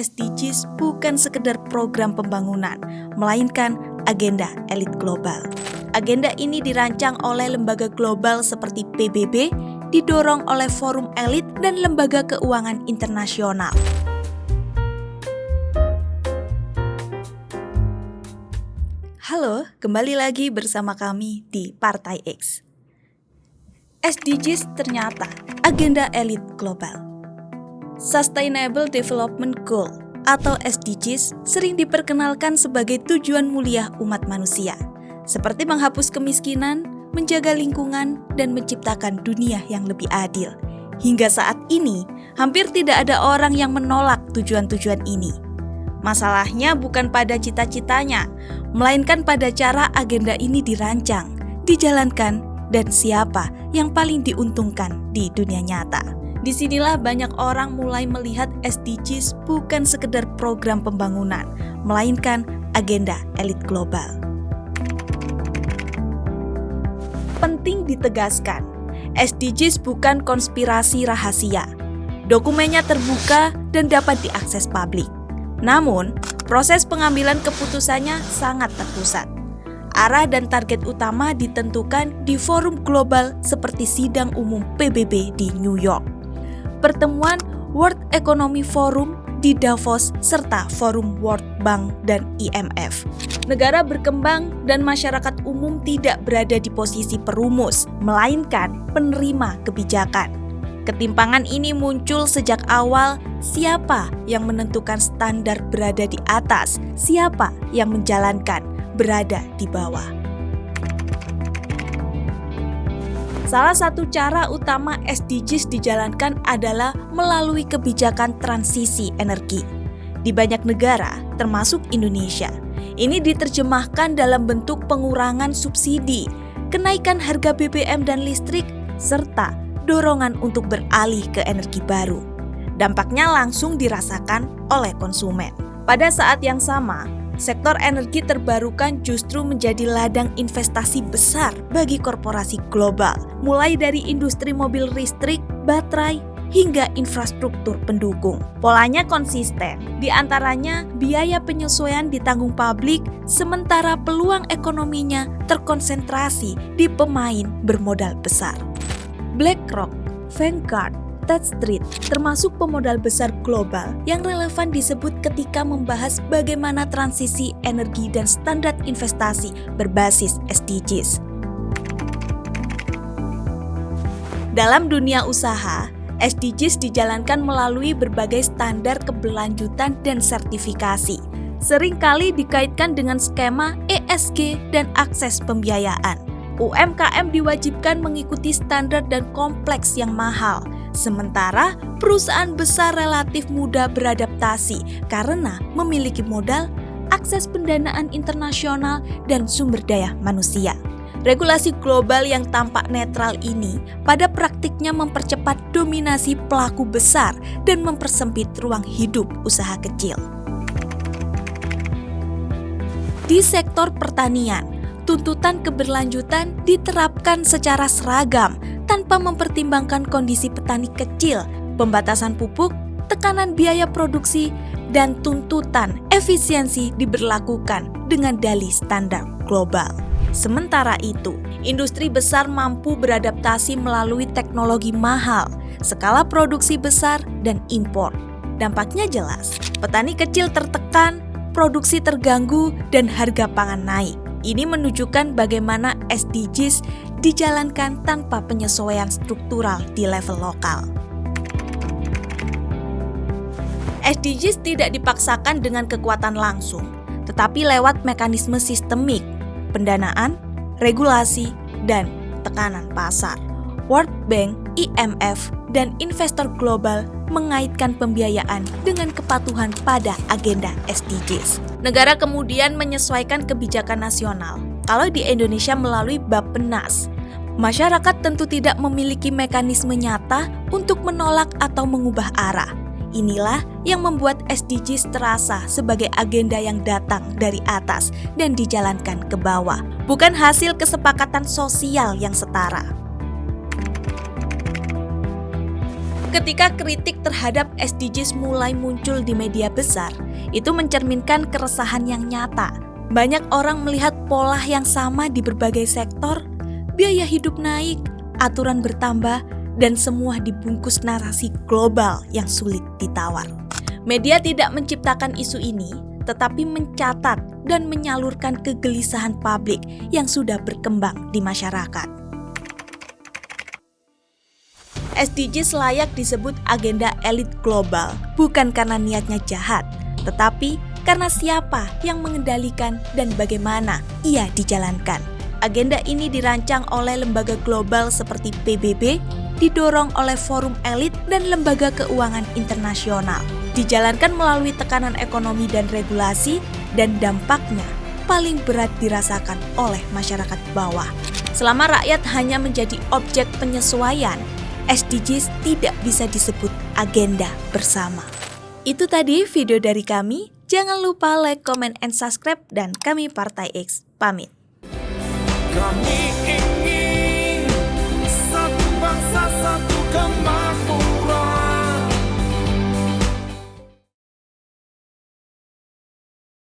SDGs bukan sekedar program pembangunan, melainkan agenda elit global. Agenda ini dirancang oleh lembaga global seperti PBB, didorong oleh forum elit dan lembaga keuangan internasional. Halo, kembali lagi bersama kami di Partai X. SDGs ternyata agenda elit global. Sustainable Development Goal atau SDGs sering diperkenalkan sebagai tujuan mulia umat manusia, seperti menghapus kemiskinan, menjaga lingkungan, dan menciptakan dunia yang lebih adil. Hingga saat ini, hampir tidak ada orang yang menolak tujuan-tujuan ini. Masalahnya bukan pada cita-citanya, melainkan pada cara agenda ini dirancang, dijalankan, dan siapa yang paling diuntungkan di dunia nyata. Disinilah banyak orang mulai melihat SDGs bukan sekedar program pembangunan, melainkan agenda elit global. Penting ditegaskan, SDGs bukan konspirasi rahasia. Dokumennya terbuka dan dapat diakses publik. Namun, proses pengambilan keputusannya sangat terpusat. Arah dan target utama ditentukan di forum global seperti Sidang Umum PBB di New York, pertemuan World Economic Forum di Davos, serta forum World Bank dan IMF. Negara berkembang dan masyarakat umum tidak berada di posisi perumus, melainkan penerima kebijakan. Ketimpangan ini muncul sejak awal. Siapa yang menentukan standar berada di atas, siapa yang menjalankan berada di bawah. Salah satu cara utama SDGs dijalankan adalah melalui kebijakan transisi energi. Di banyak negara, termasuk Indonesia, ini diterjemahkan dalam bentuk pengurangan subsidi, kenaikan harga BBM dan listrik, serta dorongan untuk beralih ke energi baru. Dampaknya langsung dirasakan oleh konsumen. Pada saat yang sama, sektor energi terbarukan justru menjadi ladang investasi besar bagi korporasi global, mulai dari industri mobil listrik, baterai, hingga infrastruktur pendukung. Polanya konsisten, di antaranya biaya penyesuaian ditanggung publik, sementara peluang ekonominya terkonsentrasi di pemain bermodal besar. BlackRock, Vanguard, State Street termasuk pemodal besar global yang relevan disebut ketika membahas bagaimana transisi energi dan standar investasi berbasis SDGs. Dalam dunia usaha, SDGs dijalankan melalui berbagai standar keberlanjutan dan sertifikasi. Seringkali dikaitkan dengan skema ESG dan akses pembiayaan. UMKM diwajibkan mengikuti standar dan kompleks yang mahal, sementara perusahaan besar relatif mudah beradaptasi karena memiliki modal, akses pendanaan internasional, dan sumber daya manusia. Regulasi global yang tampak netral ini pada praktiknya mempercepat dominasi pelaku besar dan mempersempit ruang hidup usaha kecil. Di sektor pertanian, tuntutan keberlanjutan diterapkan secara seragam tanpa mempertimbangkan kondisi petani kecil, pembatasan pupuk, tekanan biaya produksi, dan tuntutan efisiensi diberlakukan dengan dalih standar global. Sementara itu, industri besar mampu beradaptasi melalui teknologi mahal, skala produksi besar, dan impor. Dampaknya jelas, petani kecil tertekan, produksi terganggu, dan harga pangan naik. Ini menunjukkan bagaimana SDGs dijalankan tanpa penyesuaian struktural di level lokal. SDGs tidak dipaksakan dengan kekuatan langsung, tetapi lewat mekanisme sistemik, pendanaan, regulasi, dan tekanan pasar. World Bank, IMF, dan investor global mengaitkan pembiayaan dengan kepatuhan pada agenda SDGs. Negara kemudian menyesuaikan kebijakan nasional. Kalau di Indonesia melalui Bappenas, masyarakat tentu tidak memiliki mekanisme nyata untuk menolak atau mengubah arah. Inilah yang membuat SDGs terasa sebagai agenda yang datang dari atas dan dijalankan ke bawah, bukan hasil kesepakatan sosial yang setara. Ketika kritik terhadap SDGs mulai muncul di media besar, itu mencerminkan keresahan yang nyata. Banyak orang melihat pola yang sama di berbagai sektor, biaya hidup naik, aturan bertambah, dan semua dibungkus narasi global yang sulit ditawar. Media tidak menciptakan isu ini, tetapi mencatat dan menyalurkan kegelisahan publik yang sudah berkembang di masyarakat. SDGs layak disebut agenda elit global, bukan karena niatnya jahat, tetapi karena siapa yang mengendalikan dan bagaimana ia dijalankan. Agenda ini dirancang oleh lembaga global seperti PBB, didorong oleh forum elit dan lembaga keuangan internasional. Dijalankan melalui tekanan ekonomi dan regulasi, dan dampaknya paling berat dirasakan oleh masyarakat bawah. Selama rakyat hanya menjadi objek penyesuaian, SDGs tidak bisa disebut agenda bersama. Itu tadi video dari kami. Jangan lupa like, comment, and subscribe, dan kami Partai X pamit.